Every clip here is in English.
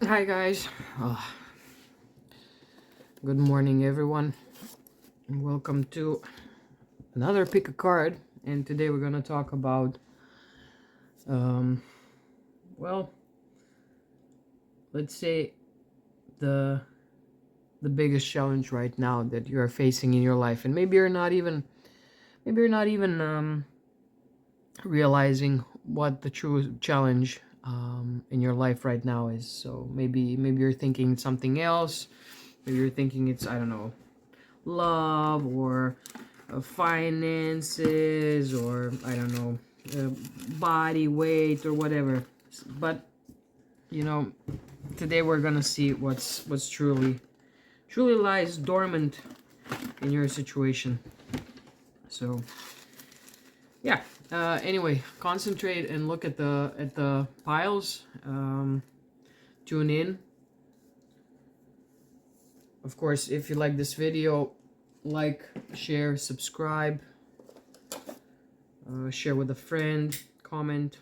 Hi guys. Uh, Good morning everyone. And welcome to another pick a card. And today we're gonna talk about um well, let's say the the biggest challenge right now that you are facing in your life. And maybe you're not even realizing what the true challenge in your life right now is. So maybe you're thinking something else. Maybe you're thinking it's, I don't know, love or finances, or I don't know, uh, body weight or whatever. But you know, today we're gonna see what's truly lies dormant in your situation. So yeah. Anyway, concentrate and look at the piles. Tune in. Of course, if you like this video, like, share, subscribe, share with a friend, comment,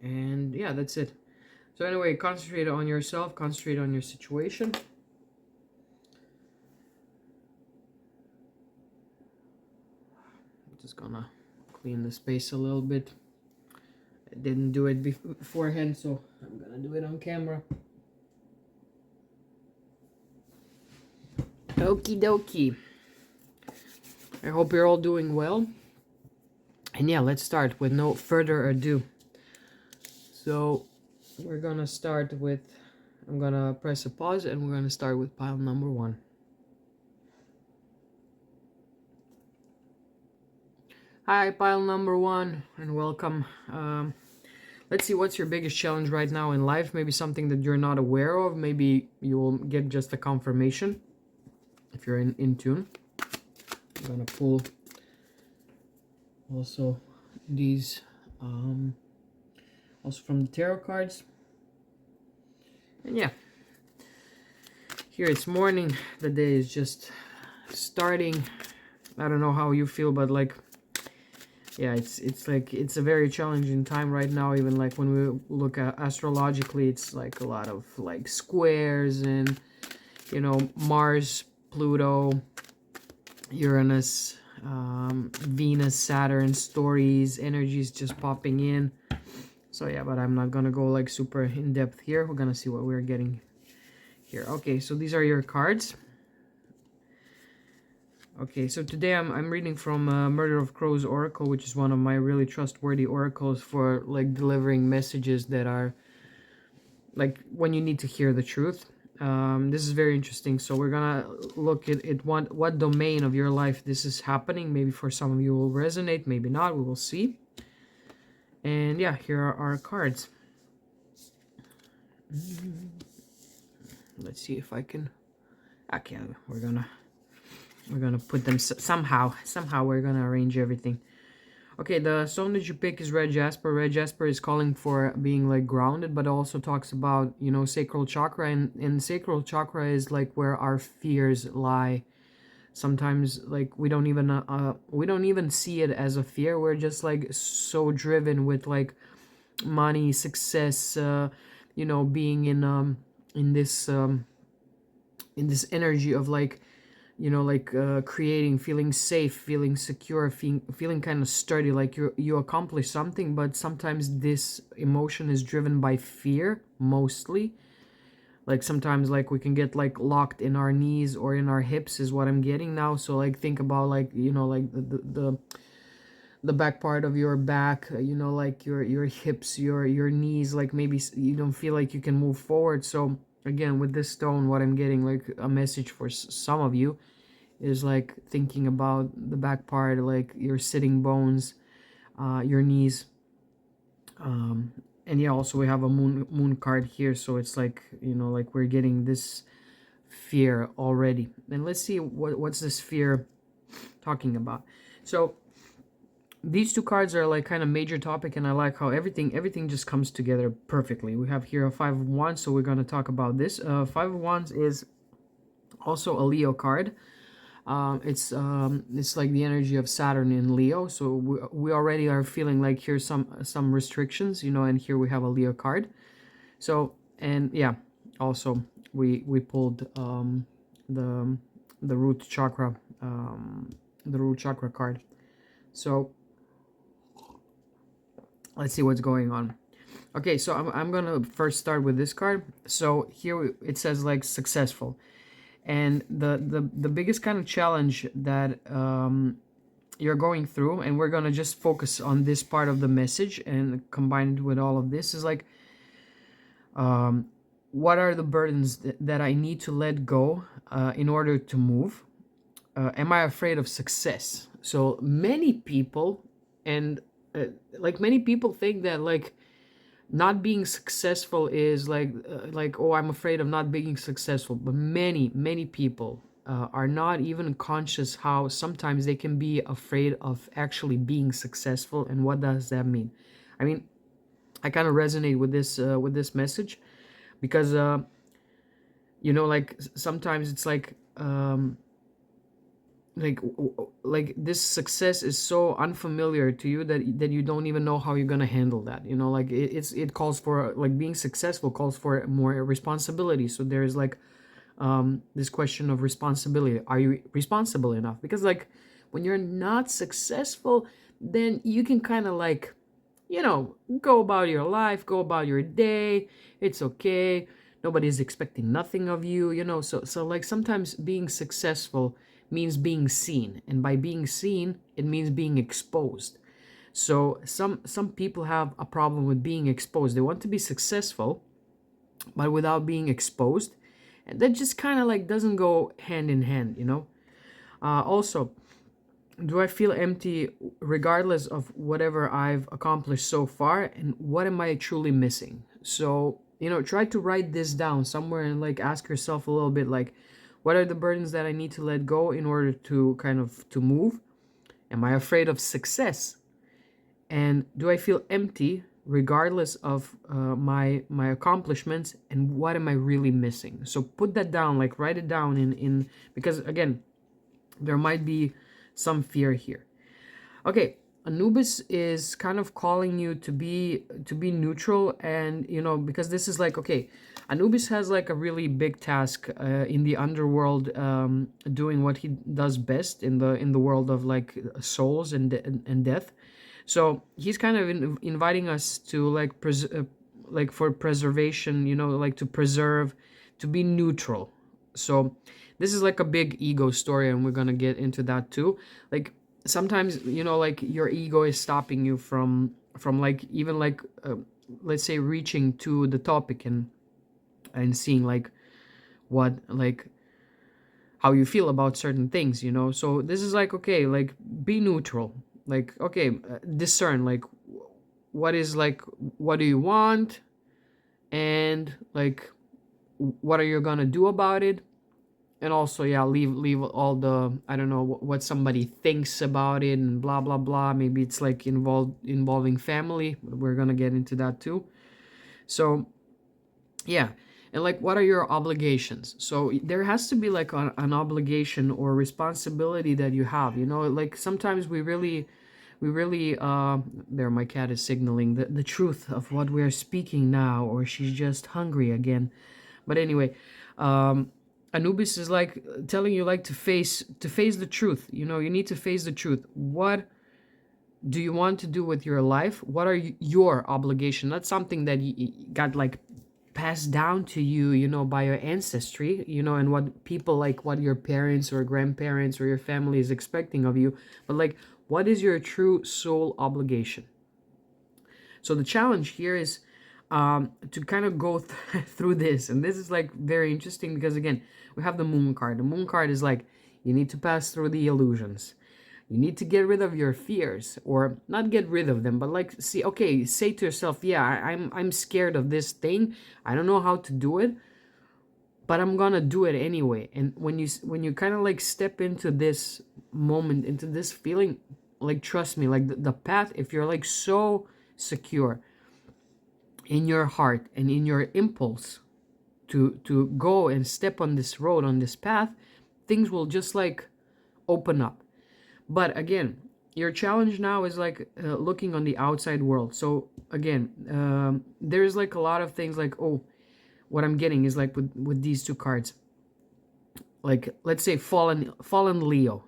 and yeah, that's it. So anyway, concentrate on yourself, concentrate on your situation. I'm just gonna clean the space a little bit. I didn't do it beforehand, so I'm gonna do it on camera. Okie dokie. I hope you're all doing well. And yeah, let's start with no further ado. So we're gonna start with, I'm gonna press a pause and we're gonna start with pile number one. Hi, pile number one, and welcome. Let's see, what's your biggest challenge right now in life? Maybe something that you're not aware of. Maybe you will get just a confirmation if you're in tune. I'm gonna pull also these also from the tarot cards. And yeah, here it's morning. The day is just starting. I don't know how you feel, but like, yeah, it's like it's a very challenging time right now. Even like when we look at astrologically, it's like a lot of like squares and, you know, Mars, Pluto, Uranus, Venus, Saturn stories, energies just popping in. So yeah, but I'm not gonna go like super in depth here. We're gonna see what we're getting here. Okay, so these are your cards. Okay, so today I'm reading from Murder of Crows Oracle, which is one of my really trustworthy oracles for like delivering messages that are like when you need to hear the truth. This is very interesting. So we're gonna look at what domain of your life this is happening. Maybe for some of you will resonate, maybe not. We will see. And yeah, here are our cards. Let's see if I can. Okay, we're gonna put them somehow. Somehow we're gonna arrange everything. Okay, the stone that you pick is red jasper. Red jasper is calling for being like grounded, but also talks about, you know, sacral chakra, and sacral chakra is like where our fears lie. Sometimes like we don't even see it as a fear. We're just like so driven with like money, success, you know, being in this in this energy of like, you know, like creating, feeling safe, feeling secure, feeling kind of sturdy, like you accomplish something. But sometimes this emotion is driven by fear mostly. Like sometimes like we can get like locked in our knees or in our hips is what I'm getting now. So like think about like, you know, like the back part of your back, you know, like your hips, your knees, like maybe you don't feel like you can move forward. So again, with this stone, what I'm getting, like a message for some of you is like thinking about the back part, like your sitting bones, your knees. And yeah, also we have a moon card here, so it's like, you know, like we're getting this fear already. And let's see what's this fear talking about. So these two cards are like kind of major topic, and I like how everything just comes together perfectly. We have here a Five of Wands, so we're going to talk about this. Five of Wands is also a Leo card. It's like the energy of Saturn in Leo, so we already are feeling like here's some restrictions, you know, and here we have a Leo card. So, and yeah, also we pulled the the root chakra, the root chakra card. So let's see what's going on. Okay, so I'm gonna first start with this card. So here it says like successful, and the biggest kind of challenge that you're going through, and we're gonna just focus on this part of the message and combine it with all of this, is like, what are the burdens that I need to let go in order to move? Am I afraid of success? So many people, and like many people think that like not being successful is like, oh, I'm afraid of not being successful. But many people are not even conscious how sometimes they can be afraid of actually being successful. And what does that mean? I mean, I kind of resonate with this message, because you know, like sometimes it's like this success is so unfamiliar to you that you don't even know how you're gonna handle that. You know, like it calls for, like, being successful calls for more responsibility. So there's like this question of responsibility. Are you responsible enough? Because like when you're not successful, then you can kind of like, you know, go about your life, go about your day. It's okay. Nobody's expecting nothing of you, you know. So like sometimes being successful means being seen, and by being seen, it means being exposed. So some people have a problem with being exposed. They want to be successful, but without being exposed, and that just kind of like doesn't go hand in hand, you know. Also, do I feel empty regardless of whatever I've accomplished so far? And what am I truly missing? So, you know, try to write this down somewhere and like ask yourself a little bit like, what are the burdens that I need to let go in order to kind of to move? Am I afraid of success? And do I feel empty regardless of my accomplishments? And what am I really missing? So put that down, like write it down in because again, there might be some fear here. Okay, Anubis is kind of calling you to be neutral, and you know, because this is like, okay, Anubis has like a really big task in the underworld, doing what he does best in the world of like souls and death. So he's kind of inviting us to like like for preservation, you know, like to preserve, to be neutral. So this is like a big ego story, and we're gonna get into that too. Like sometimes, you know, like your ego is stopping you from like even like let's say reaching to the topic and seeing like what like how you feel about certain things, you know. So this is like, okay, like be neutral, like, okay, discern like what is like, what do you want, and like what are you gonna do about it. And also, yeah, leave all the, I don't know what somebody thinks about it and blah blah blah. Maybe it's like involving family, but we're gonna get into that too. So yeah, and like what are your obligations? So there has to be like an obligation or responsibility that you have, you know. Like sometimes we really there, my cat is signaling the truth of what we're speaking now, or she's just hungry again. But anyway, Anubis is like telling you like to face the truth. You know, you need to face the truth. What do you want to do with your life? What are your obligation? That's something that got like passed down to you, you know, by your ancestry, you know, and what people like, what your parents or grandparents or your family is expecting of you. But like, what is your true soul obligation? So the challenge here is to kind of go through this. And this is like very interesting because, again, we have the moon card. The moon card is like, you need to pass through the illusions. You need to get rid of your fears, or not get rid of them, but like, see, okay, say to yourself, yeah, I'm scared of this thing. I don't know how to do it, but I'm gonna do it anyway. And when you kind of like step into this moment, into this feeling, like, trust me, like the path, if you're like so secure in your heart and in your impulse to go and step on this road, on this path, things will just like open up. But again, your challenge now is like looking on the outside world. So again, there's like a lot of things like, oh, what I'm getting is like with these two cards, like let's say fallen Leo,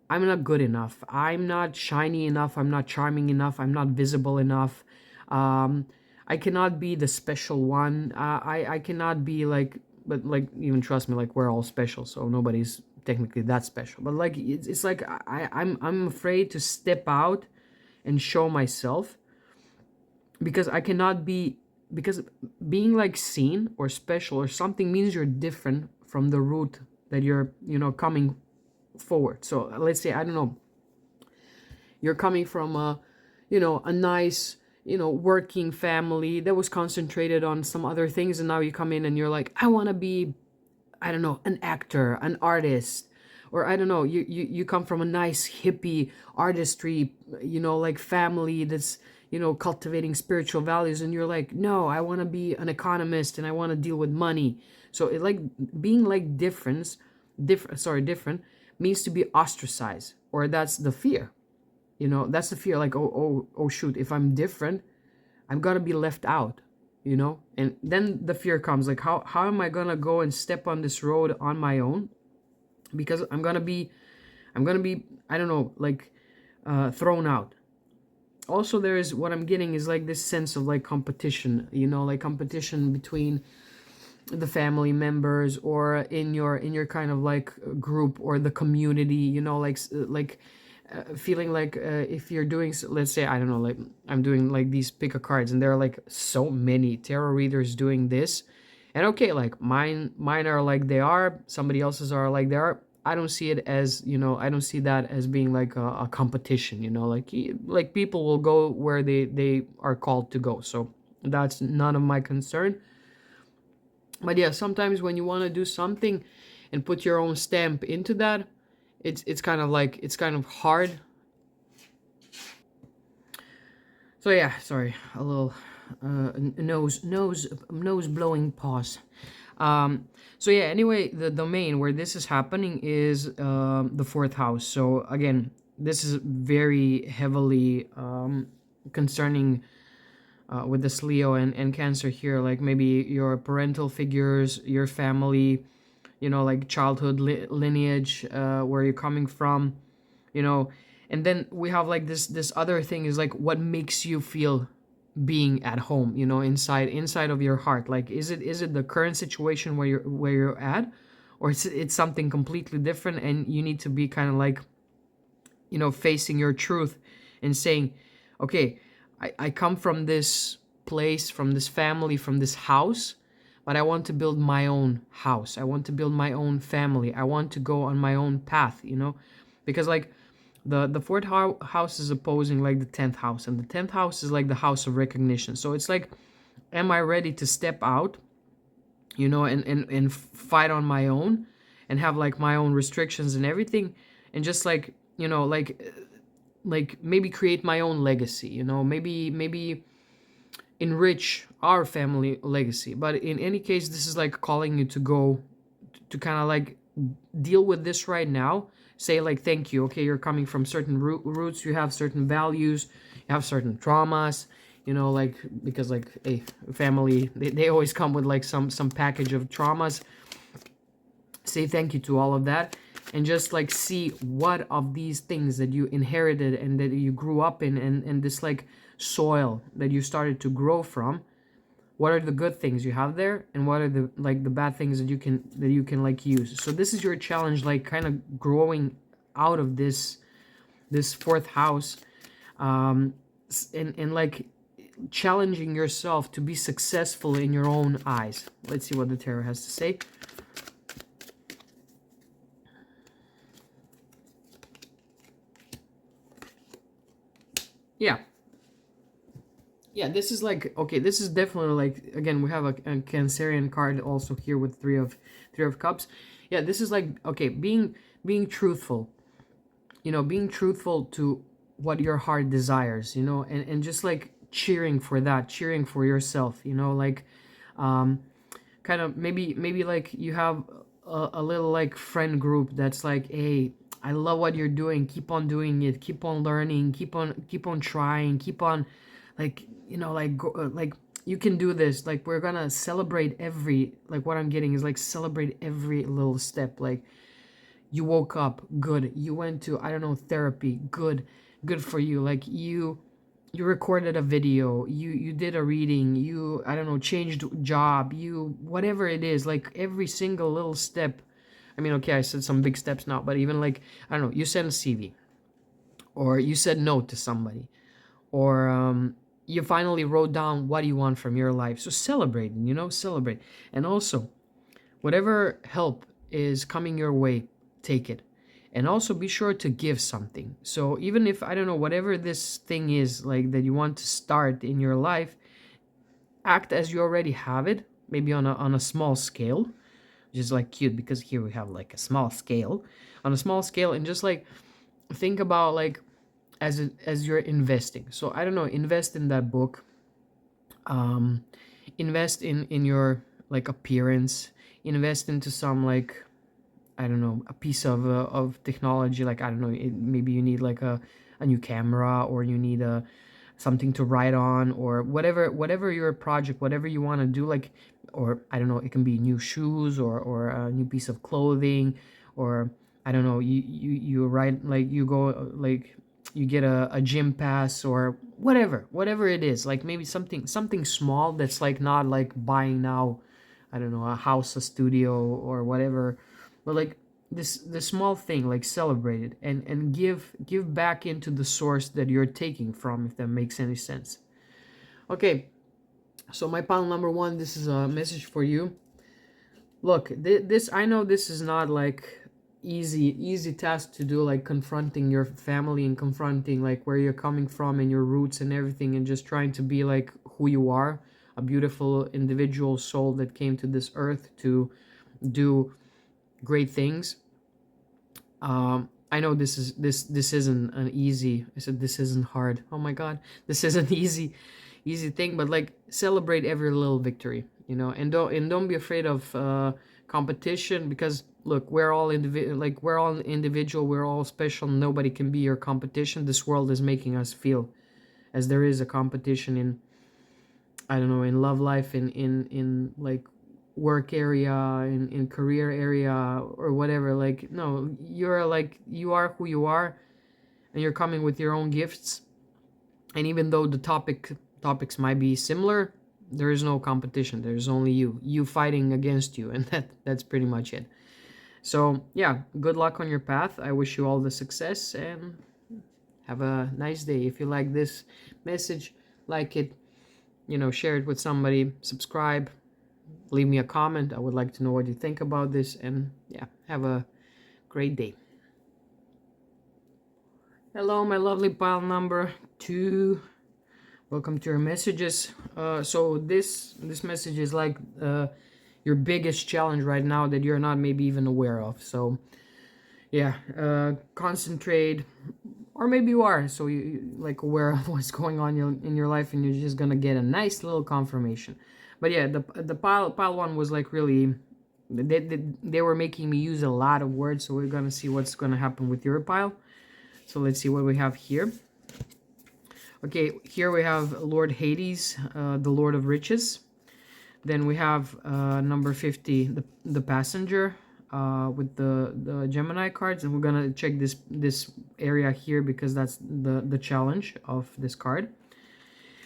I'm not good enough. I'm not shiny enough. I'm not charming enough. I'm not visible enough. Um, I cannot be the special one. I cannot be like, but like, even trust me, like we're all special, so nobody's technically that special. But like, it's like I'm afraid to step out and show myself because I cannot be, because being like seen or special or something means you're different from the route that you're coming forward. So let's say, I don't know, you're coming from a nice, working family that was concentrated on some other things, and now you come in and you're like, I want to be, I don't know, an actor, an artist, or I don't know, you come from a nice hippie artistry, like family that's, cultivating spiritual values, and you're like, no, I want to be an economist and I want to deal with money. So it like being like different means to be ostracized, or that's the fear. That's the fear, like, oh shoot, if I'm different, I'm gonna be left out, and then the fear comes, like, how am I gonna go and step on this road on my own, because I'm gonna be I don't know, like, thrown out. Also, there is, what I'm getting is like this sense of like competition, like competition between the family members, or in your kind of like group or the community, like feeling like, if you're doing, let's say, I don't know, like I'm doing like these pick a cards, and there are like so many tarot readers doing this, and okay, like mine are like they are, somebody else's are like they are. I don't see it as, I don't see that as being like a competition, like people will go where they are called to go, so that's none of my concern. But yeah, sometimes when you want to do something and put your own stamp into that, it's kind of like, it's kind of hard. So yeah, sorry, a little nose blowing pause. So yeah, anyway, the domain where this is happening is the fourth house. So again, this is very heavily concerning with this Leo and Cancer here, like maybe your parental figures, your family, like childhood lineage, where you're coming from, you know. And then we have like this other thing is like what makes you feel being at home, inside of your heart. Like, is it the current situation where you're at, or it's something completely different, and you need to be kind of like, facing your truth and saying, okay, I come from this place, from this family, from this house, but I want to build my own house. I want to build my own family. I want to go on my own path, because like the fourth house is opposing like the 10th house, and the 10th house is like the house of recognition. So it's like, am I ready to step out, and fight on my own, and have like my own restrictions and everything, and just like, like maybe create my own legacy, maybe enrich our family legacy. But in any case, this is like calling you to go to kind of like deal with this right now. Say like, thank you, okay, you're coming from certain roots, you have certain values, you have certain traumas, like, because like a family, they always come with like some package of traumas. Say thank you to all of that, and just like see what of these things that you inherited and that you grew up in, and this like soil that you started to grow from, what are the good things you have there, and what are the like the bad things that you can like use. So this is your challenge, like kind of growing out of this fourth house, and like challenging yourself to be successful in your own eyes. Let's see what the tarot has to say. Yeah, this is like, okay, this is definitely like, again, we have a Cancerian card also here with three of cups. Yeah, this is like, okay, being truthful, being truthful to what your heart desires, and just like cheering for that, cheering for yourself, like, um kind of maybe like you have a little like friend group that's like, hey, I love what you're doing, keep on doing it, keep on learning, keep on trying, keep on like, you know, like like you can do this. Like we're gonna celebrate every, like what I'm getting is like celebrate every little step. Like you woke up, good. You went to, I don't know, therapy, good. Good for you. Like you recorded a video, you did a reading, you, I don't know, changed job, you, whatever it is, like every single little step. I mean, okay, I said some big steps now, but even like, I don't know, you sent a CV, or you said no to somebody, or you finally wrote down what you want from your life. So celebrate, you know, celebrate. And also, whatever help is coming your way, take it. And also be sure to give something. So even if, I don't know, whatever this thing is like that you want to start in your life, act as you already have it, maybe on a small scale, which is like cute because here we have like a small scale, on a small scale, and just like think about like as you're investing. So I don't know, invest in that book, um invest in your like appearance, invest into some like, I don't know, a piece of technology. Like I don't know, maybe you need like a new camera, or you need a something to write on, or whatever your project, whatever you want to do, like, or I don't know, it can be new shoes, or a new piece of clothing, or I don't know, you write, like you go like you get a gym pass, or whatever it is, like maybe something small that's like not like buying now, I don't know, a house, a studio, or whatever, but like this small thing, like celebrate it, and give back into the source that you're taking from, if that makes any sense. Okay, so my pile number one, this is a message for you. Look, this, I know this is not like easy task to do, like confronting your family and confronting like where you're coming from and your roots and everything, and just trying to be like who you are, a beautiful individual soul that came to this earth to do great things. I know this isn't an easy, I said this isn't hard, oh my god, this isn't easy thing, but like celebrate every little victory, you know, and don't be afraid of competition, because look, we're all individual, we're all special, nobody can be your competition. This world is making us feel as there is a competition in, I don't know, in love life, in like work area, in career area, or whatever. Like no, you're like, you are who you are, and you're coming with your own gifts. And even though the topics might be similar, there is no competition, there's only you fighting against you, and that's pretty much it. So yeah, good luck on your path. I wish you all the success, and have a nice day. If you like this message, like it, you know, share it with somebody, subscribe, leave me a comment. I would like to know what you think about this, and yeah, have a great day. Hello, my lovely pile number 2. Welcome to your messages. So this message is like your biggest challenge right now that you're not maybe even aware of. So yeah, concentrate, or maybe you are, so you like aware of what's going on in your life, and you're just gonna get a nice little confirmation. But yeah, the pile one was like really, they were making me use a lot of words, so we're gonna see what's gonna happen with your pile. So let's see what we have here. Okay, here we have Lord Hades, the Lord of Riches. Then we have number 50, the Passenger, with the Gemini cards, and we're gonna check this area here because that's the challenge of this card.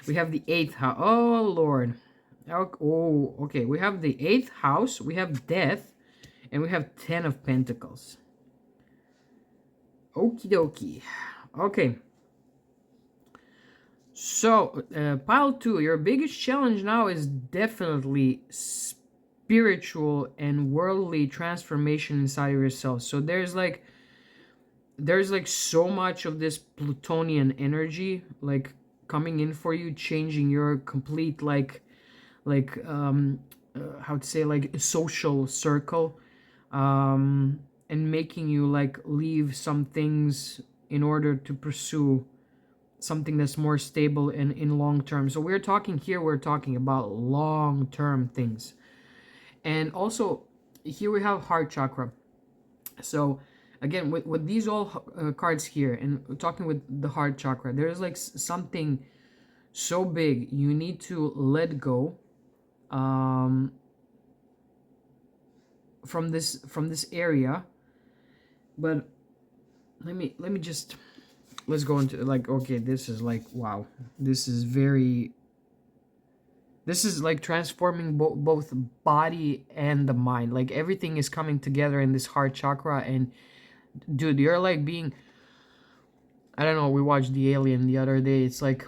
We have the 8th house. Oh Lord. Oh, okay. We have the 8th house. We have Death, and we have 10 of Pentacles. Okie dokie. Okay. So, pile 2, your biggest challenge now is definitely spiritual and worldly transformation inside of yourself. So there's like so much of this Plutonian energy like coming in for you, changing your complete how to say, like social circle, and making you like leave some things in order to pursue something that's more stable and in long term. So we're talking about long term things. And also here we have heart chakra. So again, with these all cards here, and talking with the heart chakra, there's like something so big, you need to let go um, from this area. But let me just, let's go into like, okay, this is like, wow, this is very, this is like transforming both body and the mind. Like everything is coming together in this heart chakra. And dude, you're like being, I don't know, we watched the Alien the other day. It's like,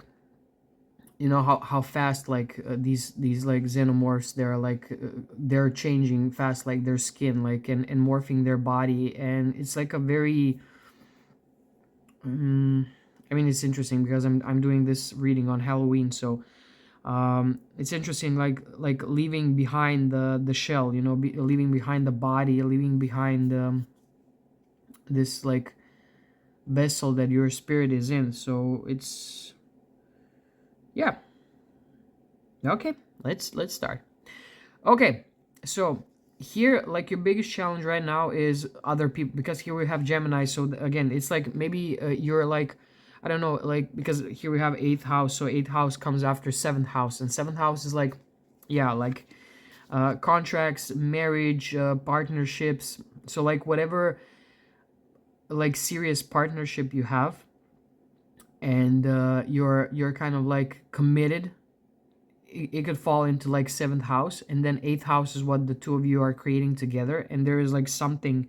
you know how fast like these like xenomorphs, they're like they're changing fast, like their skin, like, and morphing their body. And it's like a very I mean, it's interesting because I'm doing this reading on Halloween. So it's interesting, like leaving behind the shell, you know, leaving behind the body, leaving behind this like vessel that your spirit is in. So it's, yeah. Okay, let's start. Okay, so here, like, your biggest challenge right now is other people, because here we have Gemini. So again, it's like maybe you're like, I don't know, like, because here we have eighth house. So eighth house comes after seventh house, and seventh house is like, yeah, like contracts, marriage, partnerships. So like whatever like serious partnership you have, and you're kind of like committed, it could fall into like seventh house. And then eighth house is what the two of you are creating together. And there is like something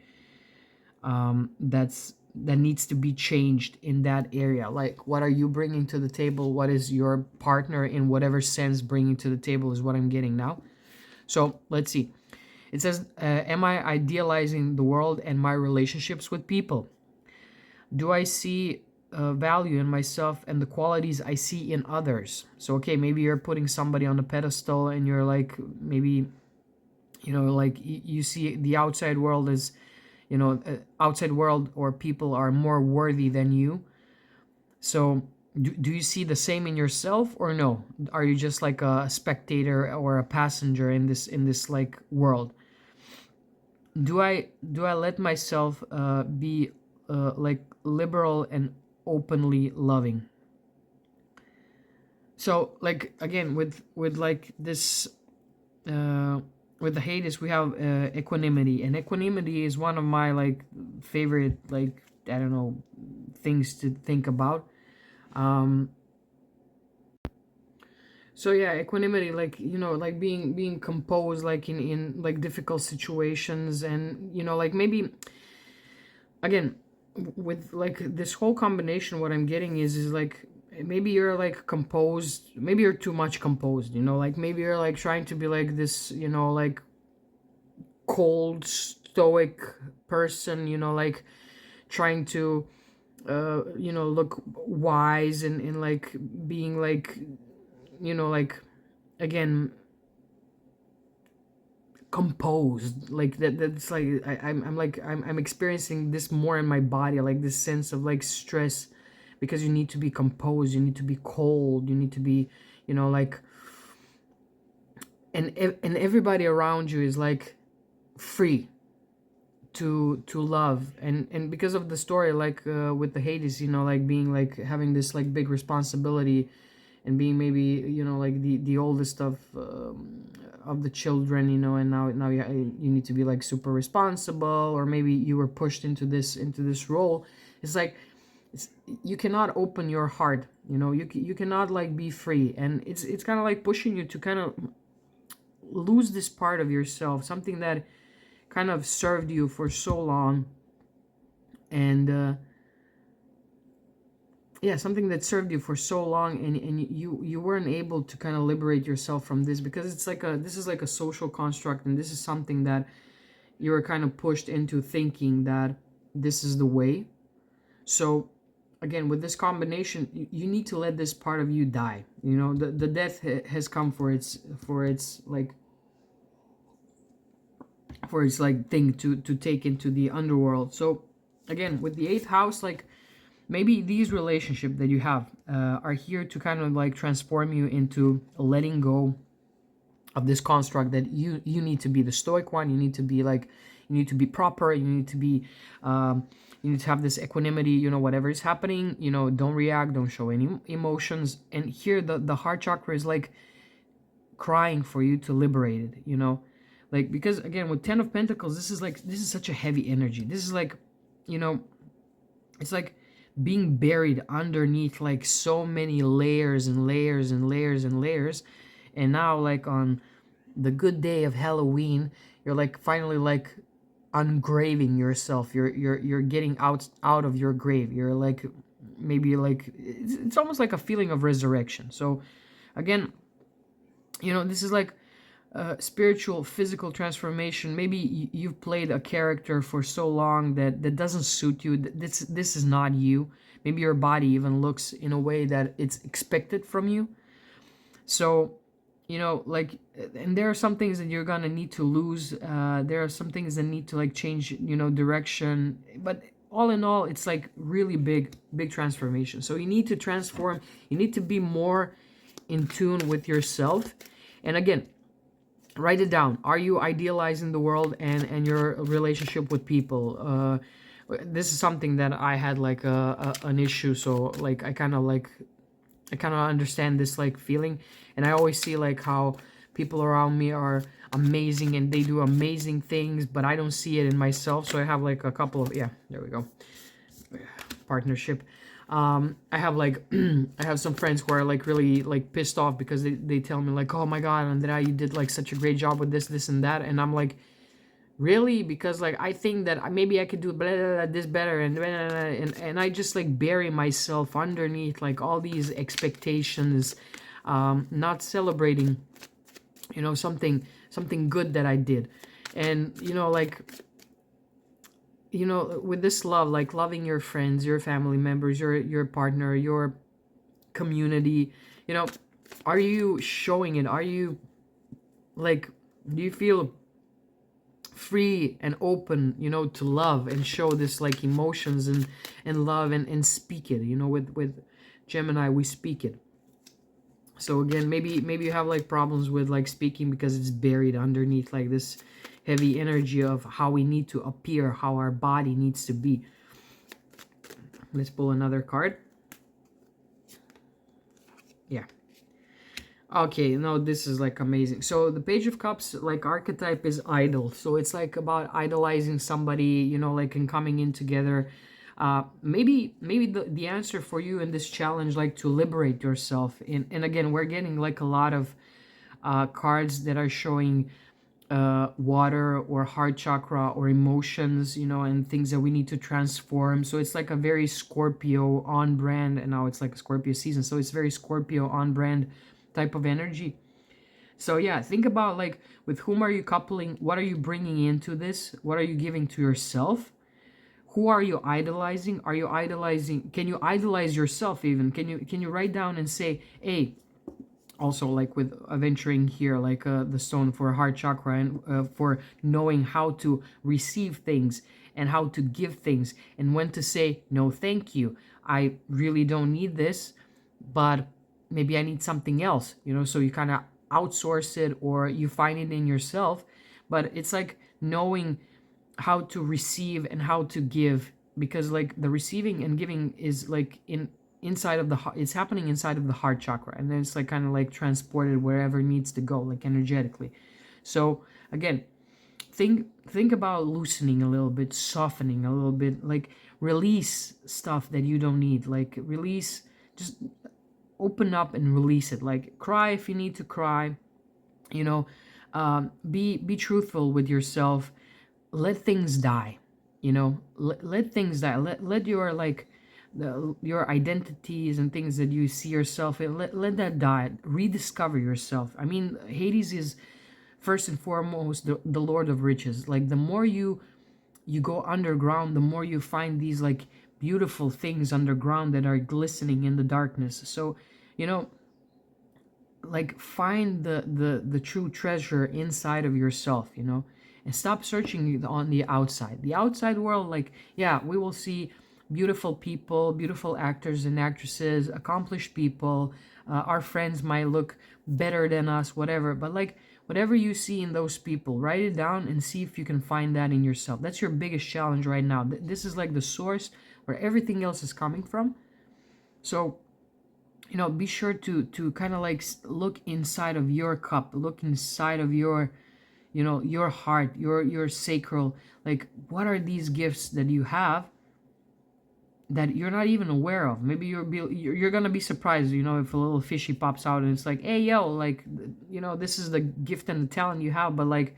that needs to be changed in that area. Like, what are you bringing to the table? What is your partner, in whatever sense, bringing to the table, is what I'm getting now. So let's see. It says, am I idealizing the world and my relationships with people? Do I see value in myself and the qualities I see in others? So, okay, maybe you're putting somebody on a pedestal, and you're like, maybe, you know, like you see the outside world as, you know, outside world or people are more worthy than you. So, do you see the same in yourself, or no? Are you just like a spectator or a passenger in this like world? Do I let myself be like liberal and openly loving? So like, again, with like this with the Hades, we have equanimity. And equanimity is one of my like favorite, like, I don't know, things to think about. um so yeah, equanimity, like, you know, like being composed, like in like difficult situations. And, you know, like, maybe again, with like this whole combination, what I'm getting is like, maybe you're like composed, maybe you're too much composed, you know, like maybe you're like trying to be like this, you know, like cold stoic person, you know, like trying to you know, look wise, and like being like, you know, like, again, composed, like that's like, I'm like, I'm experiencing this more in my body, like this sense of like stress, because you need to be composed, you need to be cold, you need to be, you know, like, and everybody around you is like free to love. And because of the story, like with the Hades, you know, like being like having this like big responsibility, and being maybe, you know, like the oldest of the children, you know. And now you need to be like super responsible, or maybe you were pushed into this role. It's like, you cannot open your heart, you know, you cannot like be free. And it's kind of like pushing you to kind of lose this part of yourself, something that kind of served you for so long. And yeah, something that served you for so long, and you weren't able to kind of liberate yourself from this, because it's like this is like a social construct, and this is something that you were kind of pushed into thinking that this is the way. So again, with this combination, you need to let this part of you die. You know, the death has come for its like thing to take into the underworld. So again, with the eighth house, like, maybe these relationships that you have are here to kind of like transform you into letting go of this construct that you need to be the stoic one, you need to be like, you need to be proper, you need to be You need to have this equanimity, whatever is happening, don't react, don't show any emotions. And here the heart chakra is like crying for you to liberate it. Like, because again, with 10 of Pentacles, this is such a heavy energy. This is like, you know, it's like being buried underneath like so many layers and layers and layers and layers. And now, like, on the good day of Halloween, you're like finally like ungraving yourself. You're getting out of your grave. You're like, maybe like it's almost like a feeling of resurrection. So again, this is like spiritual, physical transformation. Maybe you've played a character for so long that doesn't suit you. This is not you. Maybe your body even looks in a way that it's expected from you. So, like, and there are some things that you're gonna need to lose. There are some things that need to like change, direction. But all in all, it's like really big transformation. So you need to transform. You need to be more in tune with yourself. And again, write it down. Are you idealizing the world and your relationship with people? This is something that I had like an issue. So like I kind of understand this like feeling, and I always see like how people around me are amazing and they do amazing things, but I don't see it in myself. So I have like a couple of, yeah, there we go, partnership. I have like I have some friends who are like really like pissed off because they tell me like, oh my god, Andrea, you did like such a great job with this and that. And I'm like, really? Because like I think that maybe I could do blah, blah, blah, this better, and I just like bury myself underneath like all these expectations, not celebrating something good that I did. And like, with this love, like loving your friends, your family members, your partner, your community, are you showing it? Are you like, do you feel free and open, to love and show this like emotions and love and speak it? With Gemini, we speak it. So again, maybe you have like problems with like speaking because it's buried underneath like this heavy energy of how we need to appear, how our body needs to be. Let's pull another card. Yeah. Okay, no, this is like amazing. So the Page of Cups, like, archetype is idol. So it's like about idolizing somebody, like, and coming in together. Maybe the answer for you in this challenge, like, to liberate yourself. And again, we're getting like a lot of cards that are showing water or heart chakra or emotions, and things that we need to transform. So it's like a very Scorpio on brand, and now it's like a Scorpio season. So it's very Scorpio on brand type of energy. So yeah, think about like, with whom are you coupling? What are you bringing into this? What are you giving to yourself? Who are you idolizing? Are you idolizing? Can you idolize yourself even? Can you write down and say, hey, also like with aventuring here, like the stone for heart chakra, and for knowing how to receive things and how to give things, and when to say no thank you, I really don't need this, but maybe I need something else, so you kind of outsource it or you find it in yourself. But it's like knowing how to receive and how to give, because like the receiving and giving is like inside of the heart. It's happening inside of the heart chakra, and then it's like kind of like transported wherever it needs to go, like energetically. So again, think about loosening a little bit, softening a little bit, like release stuff that you don't need, like release, just open up and release it. Like, cry if you need to cry, be truthful with yourself. Let things die, let things die. Let your like your identities and things that you see yourself in, let that die. Rediscover yourself. I mean, Hades is first and foremost the Lord of Riches. Like, the more you go underground, the more you find these like beautiful things underground that are glistening in the darkness. So like, find the true treasure inside of yourself, and stop searching on the outside world. Like, yeah, we will see beautiful people, beautiful actors and actresses, accomplished people, our friends might look better than us, whatever, but like, Whatever you see in those people, write it down and see if you can find that in yourself. That's your biggest challenge right now. This is like the source where everything else is coming from. So, you know, be sure to kind of like look inside of your cup, look inside of your, you know, your heart, your sacral. Like, what are these gifts that you have that you're not even aware of? Maybe you're gonna be surprised, you know, if a little fishy pops out and it's like, hey yo, like, you know, this is the gift and the talent you have, but like,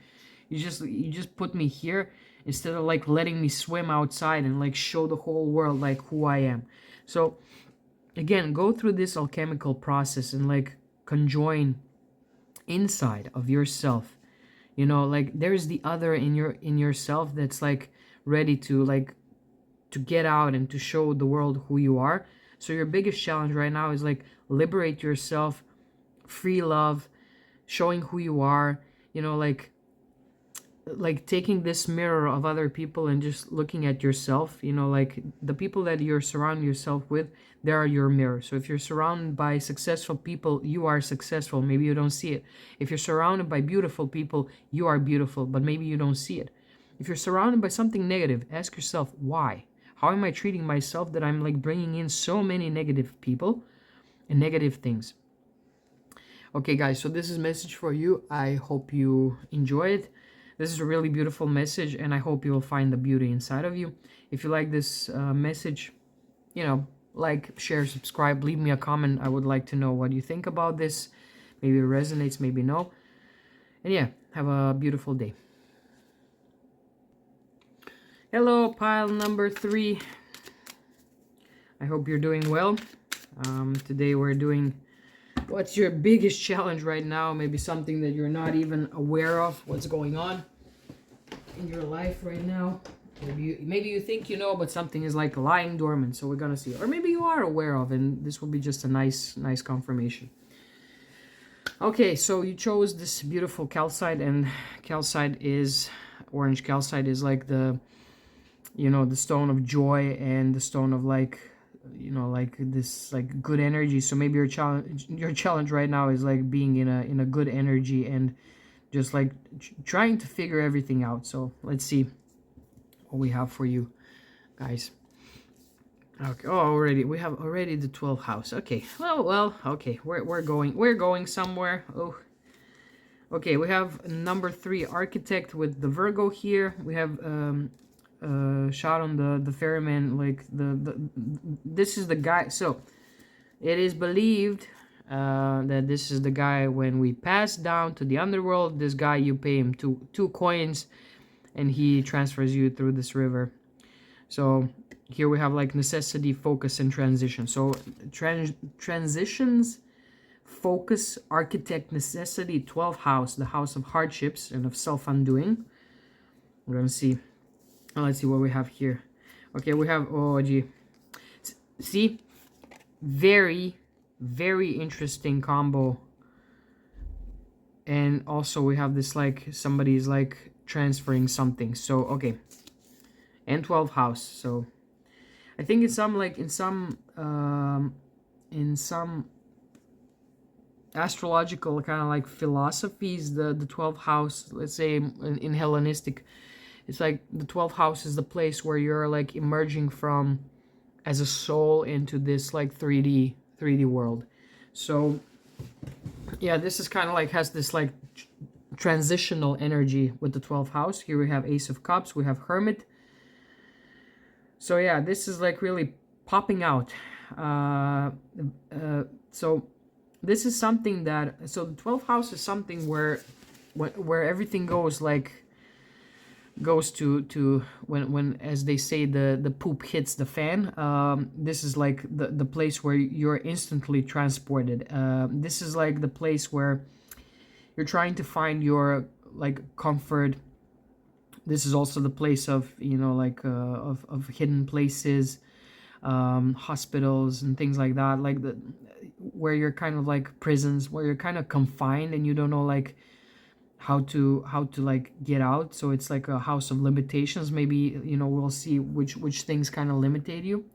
you just put me here instead of like letting me swim outside and like show the whole world like who I am. So again, go through this alchemical process and like conjoin inside of yourself. You know, like there's the other in yourself that's like ready to like to get out and to show the world who you are. So your biggest challenge right now is like liberate yourself, free love, showing who you are, you know, like taking this mirror of other people and just looking at yourself. You know, like the people that you're surrounding yourself with, they are your mirror. So if you're surrounded by successful people, you are successful, maybe you don't see it. If you're surrounded by beautiful people, you are beautiful, but maybe you don't see it. If you're surrounded by something negative, ask yourself why. How am I treating myself that I'm like bringing in so many negative people and negative things? Okay guys, so this is a message for you. I hope you enjoy it. This is a really beautiful message, and I hope you will find the beauty inside of you. If you like this message, you know, like, share, subscribe, leave me a comment. I would like to know what you think about this. Maybe it resonates, maybe no. And yeah, have a beautiful day. Hello, pile number 3. I hope you're doing well. Today we're doing what's your biggest challenge right now? Maybe something that you're not even aware of, what's going on in your life right now. Maybe you think you know, but something is like lying dormant. So we're gonna see. Or maybe you are aware of, and this will be just a nice confirmation. Okay, so you chose this beautiful calcite, and calcite is, orange calcite is like the, you know, the stone of joy and the stone of like, you know, like this like good energy. So maybe your challenge right now is like being in a good energy and just like trying to figure everything out. So let's see what we have for you guys. Okay, oh, we have the 12th house. Okay, well, okay, we're going somewhere. Oh, okay, we have number 3, architect, with the Virgo here. We have shot on the ferryman, like this is the guy. So it is believed that this is the guy. When we pass down to the underworld, this guy, you pay him two coins and he transfers you through this river. So here we have like necessity, focus, and transition. So transitions, focus, architect, necessity, 12th house, the house of hardships and of self-undoing. We're gonna see. Let's see what we have here. Okay, we have, oh gee, see, very interesting combo. And also we have this like somebody's like transferring something. So okay, and 12th house. So I think in some astrological kind of like philosophies, the 12th house, let's say in Hellenistic, it's like the 12th house is the place where you're like emerging from as a soul into this like 3D world. So yeah, this is kind of like has this like transitional energy with the 12th house. Here we have Ace of Cups, we have Hermit. So yeah, this is like really popping out. So this is something that, so the 12th house is something where everything goes to when as they say, the poop hits the fan. This is like the place where you're instantly transported. This is like the place where you're trying to find your like comfort. This is also the place of, you know, like of hidden places, hospitals and things like that, like where you're kind of like prisons, where you're kind of confined and you don't know like how to like get out. So it's like a house of limitations. Maybe, you know, we'll see which things kind of limitate you.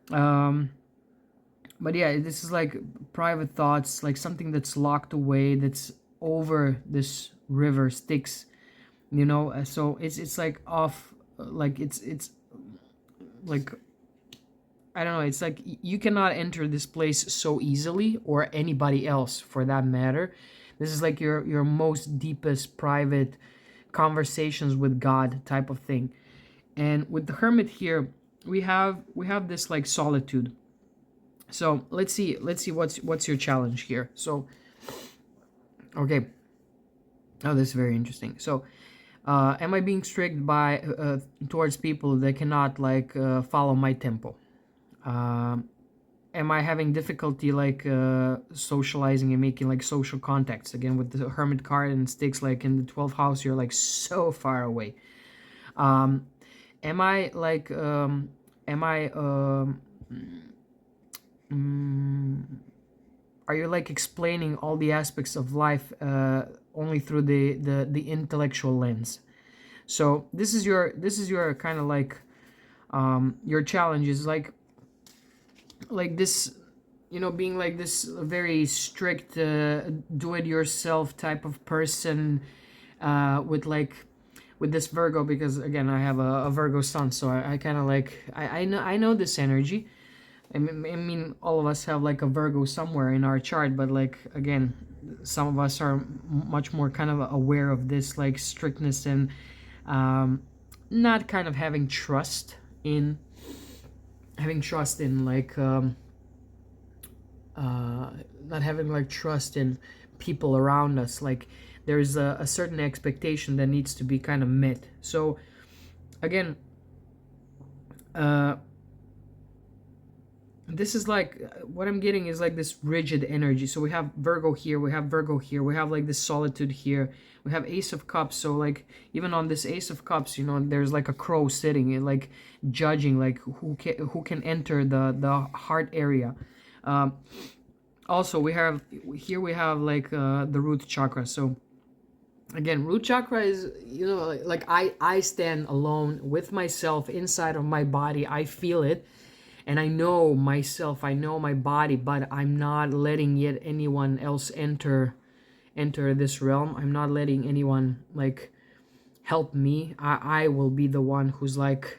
But yeah, this is like private thoughts, like something that's locked away, that's over this river Styx, you know. So it's like off, like it's like, I don't know, it's like you cannot enter this place so easily, or anybody else for that matter. This is like your most deepest private conversations with God type of thing. And with the Hermit here, we have this like solitude. So let's see what's your challenge here. So okay, oh, this is very interesting. So am I being strict by towards people that cannot like follow my tempo? Um, am I having difficulty like socializing and making like social contacts? Again, with the Hermit card and Sticks, like in the 12th house, you're like so far away. Um, am I like am I mm, are you like explaining all the aspects of life only through the intellectual lens? So this is your kind of like your challenge is like this, you know, being like this very strict do-it-yourself type of person with like with this Virgo, because again I have a Virgo sun, so I kind of like I know this energy. I mean, all of us have like a Virgo somewhere in our chart, but like again, some of us are much more kind of aware of this like strictness and um, not kind of having trust in like not having like trust in people around us. Like there's a certain expectation that needs to be kind of met. So again, uh, this is like what I'm getting is like this rigid energy. So we have Virgo here, we have Virgo here, we have like this solitude here, we have Ace of Cups. So like even on this Ace of Cups, you know, there's like a crow sitting and like judging like who can enter the heart area. um Also we have like the root chakra. So again, root chakra is, you know, like I stand alone with myself inside of my body. I feel it, and I know myself, I know my body, but I'm not letting yet anyone else enter this realm. I'm not letting anyone like help me. I will be the one who's like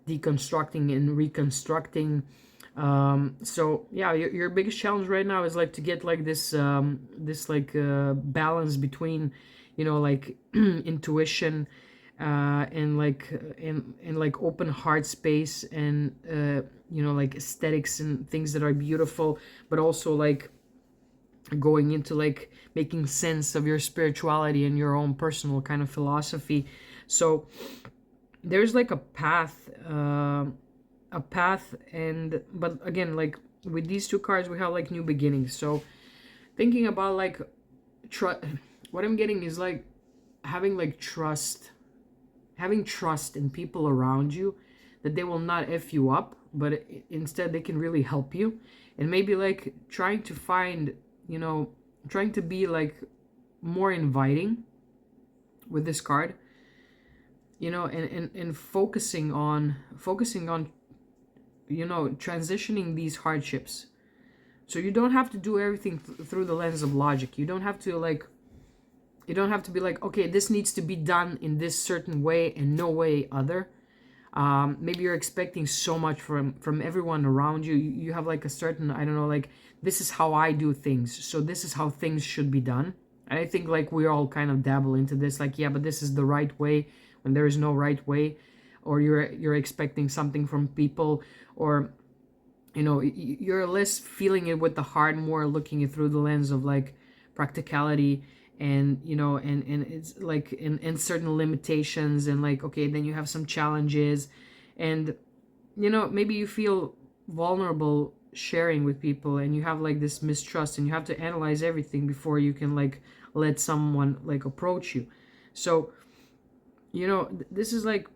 deconstructing and reconstructing. So yeah, your biggest challenge right now is like to get like this like balance between, you know, like intuition and like in like open heart space and you know, like aesthetics and things that are beautiful, but also like going into like making sense of your spirituality and your own personal kind of philosophy. So there's like a path, and but again, like with these two cards we have like new beginnings. So thinking about like what I'm getting is like having like having trust in people around you, that they will not f you up, but instead they can really help you. And maybe like trying to find, you know, trying to be like more inviting with this card, you know, and focusing on, you know, transitioning these hardships. So you don't have to do everything through the lens of logic. You don't have to be like, okay, this needs to be done in this certain way and no way other. Maybe you're expecting so much from everyone around you. You have like a certain, I don't know, like, this is how I do things, so this is how things should be done. And I think like we all kind of dabble into this, like, yeah, but this is the right way when there is no right way. Or you're expecting something from people, or you know, you're less feeling it with the heart, more looking it through the lens of like practicality, and you know, and it's like in certain limitations, and like, okay, then you have some challenges, and you know, maybe you feel vulnerable sharing with people, and you have like this mistrust, and you have to analyze everything before you can like let someone like approach you. So you know, this is like,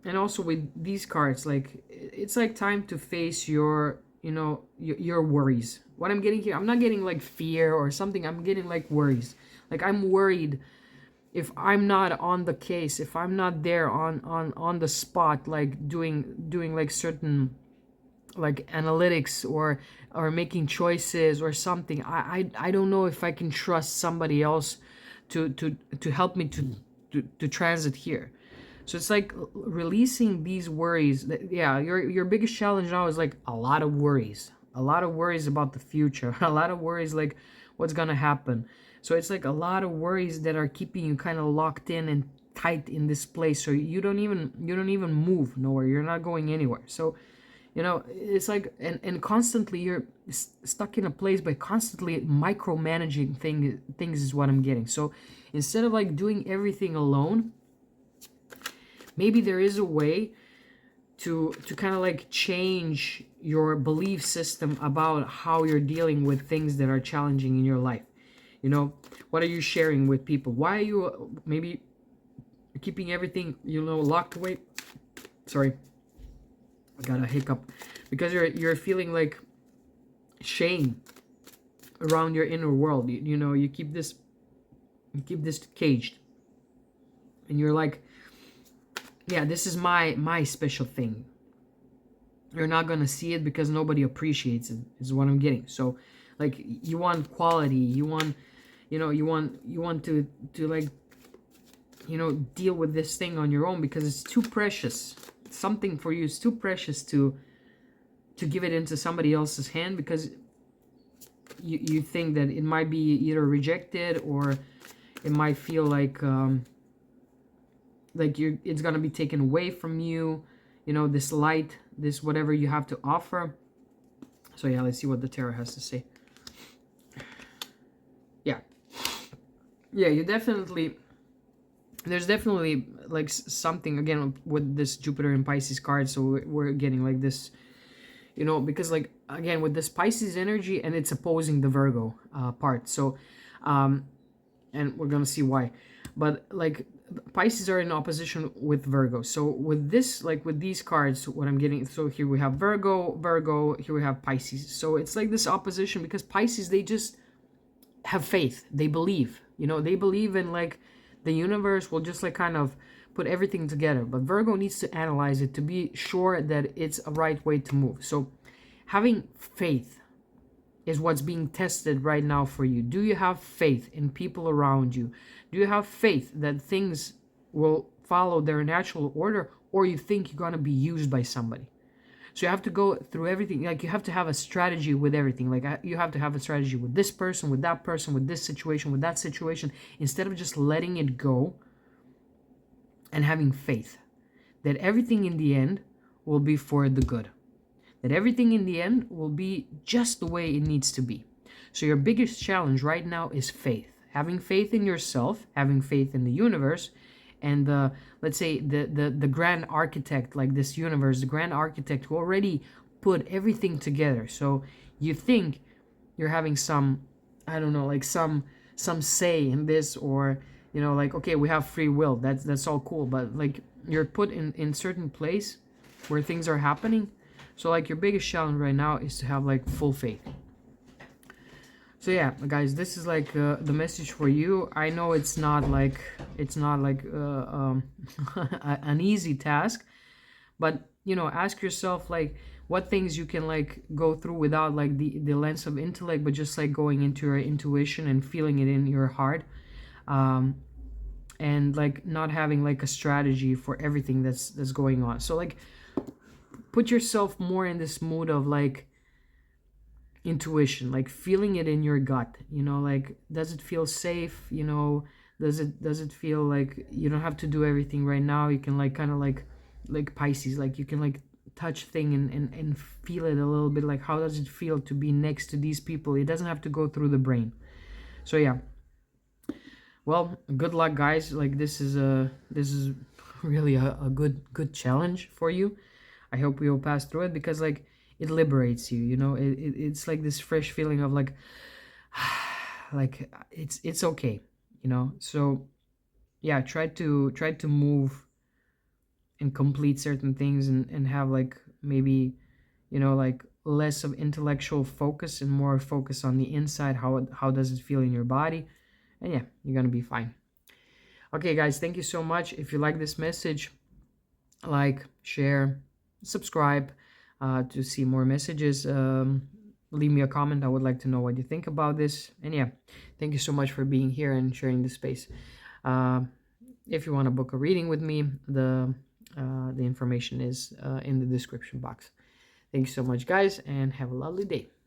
and also with these cards, like it's like time to face your, you know, your worries. What I'm getting here, I'm not getting like fear or something, I'm getting like worries. Like I'm worried if I'm not on the case, if I'm not there on the spot, like doing like certain like analytics or making choices or something. I don't know if I can trust somebody else to help me to transit here. So it's like releasing these worries. Yeah, your biggest challenge now is like a lot of worries, a lot of worries about the future, a lot of worries like what's gonna happen. So it's like a lot of worries that are keeping you kind of locked in and tight in this place. So you don't even move nowhere. You're not going anywhere. So it's like and constantly you're stuck in a place by constantly micromanaging things is what I'm getting. So instead of like doing everything alone, maybe there is a way to kind of like change your belief system about how you're dealing with things that are challenging in your life. What are you sharing with people? Why are you maybe keeping everything locked away? Sorry, I got a hiccup. Because you're feeling like shame around your inner world. You keep this caged, and you're like, yeah, this is my special thing. You're not gonna see it because nobody appreciates it, is what I'm getting. So like you want quality, you want to like deal with this thing on your own because it's too precious. Something for you is too precious to give it into somebody else's hand, because you think that it might be either rejected, or it might feel like it's gonna be taken away from you, this light, this whatever you have to offer. So yeah, let's see what the tarot has to say. Yeah, you definitely, there's definitely like something again with this Jupiter and Pisces card. So we're getting like this, because like again with this Pisces energy, and it's opposing the Virgo part. So and we're gonna see why. But like Pisces are in opposition with Virgo. So with this, like with these cards, what I'm getting, so here we have Virgo, here we have Pisces. So it's like this opposition because Pisces, they just have faith. They believe, they believe in like the universe will just like kind of put everything together. But Virgo needs to analyze it to be sure that it's a right way to move. So having faith is what's being tested right now for you. Do you have faith in people around you? Do you have faith that things will follow their natural order, or you think you're going to be used by somebody? So you have to go through everything. Like you have to have a strategy with everything. Like you have to have a strategy with this person, with that person, with this situation, with that situation, instead of just letting it go and having faith that everything in the end will be for the good. That everything in the end will be just the way it needs to be. So your biggest challenge right now is faith. Having faith in yourself, having faith in the universe, and let's say the grand architect, like this universe, the grand architect who already put everything together. So you think you're having some, I don't know, like some say in this, or like, okay, we have free will, that's all cool, but like you're put in certain place where things are happening. So like your biggest challenge right now is to have like full faith. So yeah, guys, this is like the message for you. I know it's not like an easy task, but ask yourself like what things you can like go through without like the lens of intellect, but just like going into your intuition and feeling it in your heart, and like not having like a strategy for everything that's going on. So like put yourself more in this mood of like intuition, like feeling it in your gut, like does it feel safe, does it feel like you don't have to do everything right now, you can like kind of like Pisces, like you can like touch thing and feel it a little bit, like how does it feel to be next to these people. It doesn't have to go through the brain. So yeah, well, good luck, guys. Like this is really a good challenge for you. I hope you'll pass through it, because like it liberates you, it's like this fresh feeling of like like it's okay, so yeah, try to move and complete certain things, and have like maybe like less of intellectual focus and more focus on the inside. How does it feel in your body? And yeah, you're gonna be fine. Okay, guys, thank you so much. If you like this message, like, share, subscribe. to see more messages, leave me a comment. I would like to know what you think about this. And yeah, thank you so much for being here and sharing the space. Uh, if you want to book a reading with me, the information is in the description box. Thank you so much, guys, and have a lovely day.